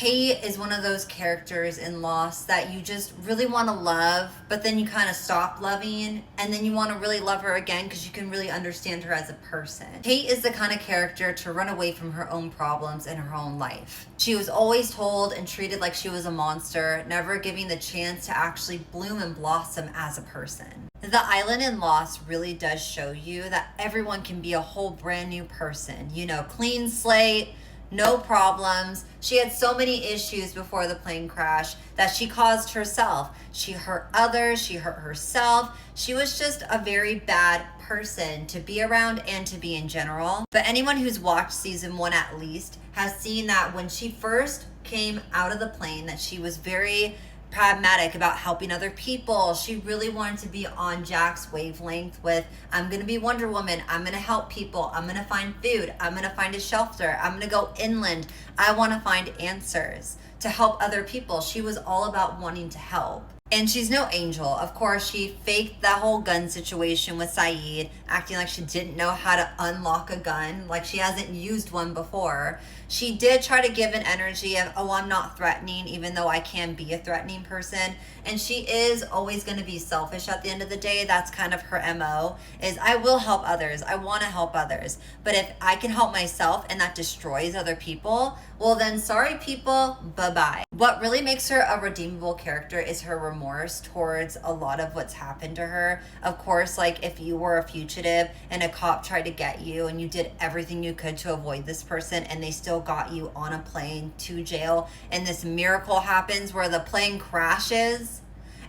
Kate is one of those characters in Lost that you just really want to love, but then you kind of stop loving, and then you want to really love her again because you can really understand her as a person. Kate is the kind of character to run away from her own problems in her own life. She was always told and treated like she was a monster, never giving the chance to actually bloom and blossom as a person. The island in Lost really does show you that everyone can be a whole brand new person. You know, clean slate, no problems. She had so many issues before the plane crash that she caused herself. She hurt others, she hurt herself. She was just a very bad person to be around and to be in general. But anyone who's watched season 1 at least has seen that when she first came out of the plane that she was very pragmatic about helping other people. She really wanted to be on Jack's wavelength with, I'm going to be Wonder Woman. I'm going to help people. I'm going to find food. I'm going to find a shelter. I'm going to go inland. I want to find answers to help other people. She was all about wanting to help. And she's no angel. Of course, she faked that whole gun situation with Saeed, acting like she didn't know how to unlock a gun, like she hasn't used one before. She did try to give an energy of, oh, I'm not threatening, even though I can be a threatening person. And she is always going to be selfish at the end of the day. That's kind of her MO, is I will help others. I want to help others. But if I can help myself and that destroys other people, well then, sorry people, bye-bye. What really makes her a redeemable character is her remorse towards a lot of what's happened to her. Of course, like if you were a fugitive and a cop tried to get you and you did everything you could to avoid this person and they still got you on a plane to jail, and this miracle happens where the plane crashes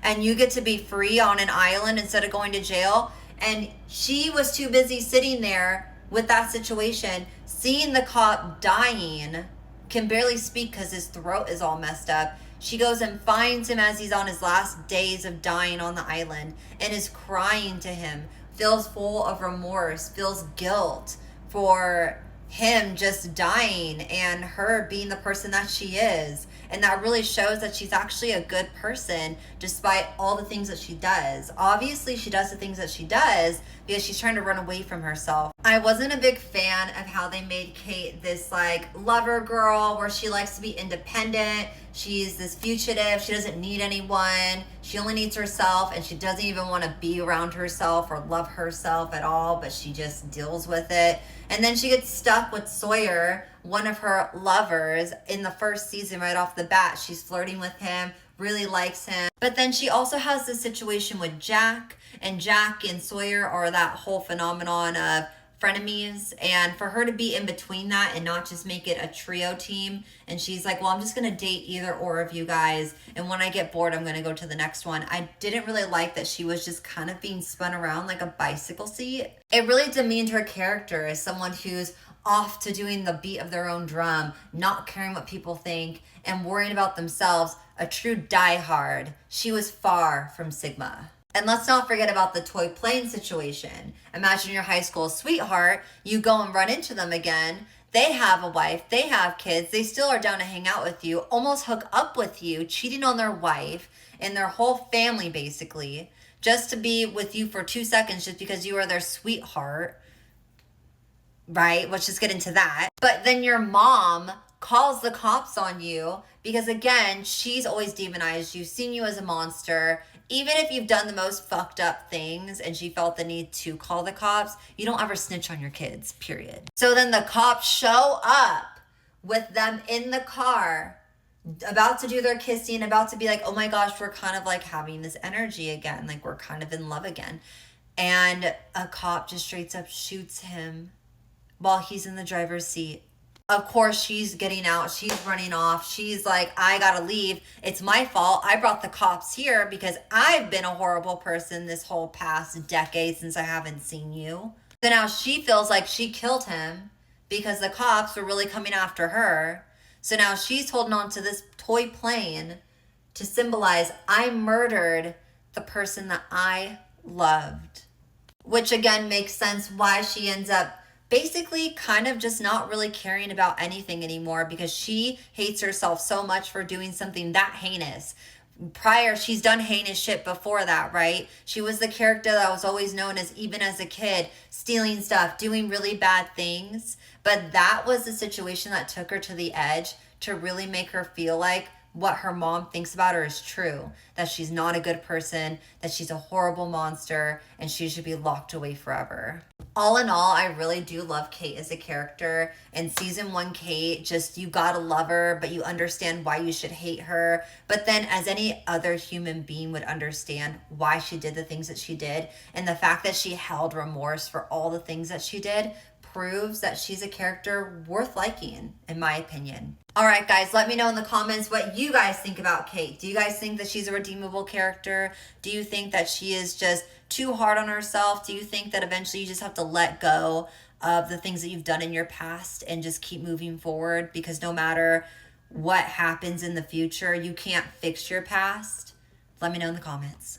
and you get to be free on an island instead of going to jail, and she was too busy sitting there with that situation, seeing the cop dying, can barely speak because his throat is all messed up. She goes and finds him as he's on his last days of dying on the island and is crying to him, feels full of remorse, feels guilt for him just dying and her being the person that she is. And that really shows that she's actually a good person despite all the things that she does. Obviously, she does the things that she does because she's trying to run away from herself. I wasn't a big fan of how they made Kate this like lover girl where she likes to be independent. She's this fugitive. She doesn't need anyone. She only needs herself, and she doesn't even want to be around herself or love herself at all, but she just deals with it. And then she gets stuck with Sawyer, one of her lovers, in the first season right off the bat. She's flirting with him, really likes him. But then she also has this situation with Jack, and Jack and Sawyer are that whole phenomenon of frenemies, and for her to be in between that and not just make it a trio team, and she's like, well, I'm just gonna date either or of you guys, and when I get bored I'm gonna go to the next one. I didn't really like that she was just kind of being spun around like a bicycle seat. It really demeaned her character as someone who's off to doing the beat of their own drum, not caring what people think and worrying about themselves. A true diehard. She was far from Sigma. And let's not forget about the toy plane situation. Imagine your high school sweetheart, you go and run into them again. They have a wife, they have kids, they still are down to hang out with you, almost hook up with you, cheating on their wife and their whole family basically, just to be with you for 2 seconds just because you are their sweetheart, right? Let's just get into that. But then your mom calls the cops on you because, again, she's always demonized you, seen you as a monster. Even if you've done the most fucked up things and she felt the need to call the cops, you don't ever snitch on your kids, period. So then the cops show up with them in the car, about to do their kissing, about to be like, oh my gosh, we're kind of like having this energy again, like we're kind of in love again. And a cop just straight up shoots him while he's in the driver's seat. Of course, she's getting out. She's running off. She's like, I gotta leave. It's my fault. I brought the cops here because I've been a horrible person this whole past decade since I haven't seen you. So now she feels like she killed him because the cops were really coming after her. So now she's holding on to this toy plane to symbolize, I murdered the person that I loved. Which again makes sense why she ends up basically kind of just not really caring about anything anymore because she hates herself so much for doing something that heinous. Prior, she's done heinous shit before that, right? She was the character that was always known as, even as a kid, stealing stuff, doing really bad things. But that was the situation that took her to the edge to really make her feel like what her mom thinks about her is true, that she's not a good person, that she's a horrible monster, and she should be locked away forever. All in all, I really do love Kate as a character. In season 1, Kate, just, you gotta love her, but you understand why you should hate her. But then, as any other human being would understand why she did the things that she did, and the fact that she held remorse for all the things that she did proves that she's a character worth liking, in my opinion. All right, guys, let me know in the comments what you guys think about Kate. Do you guys think that she's a redeemable character? Do you think that she is just too hard on herself? Do you think that eventually you just have to let go of the things that you've done in your past and just keep moving forward? Because no matter what happens in the future, you can't fix your past. Let me know in the comments.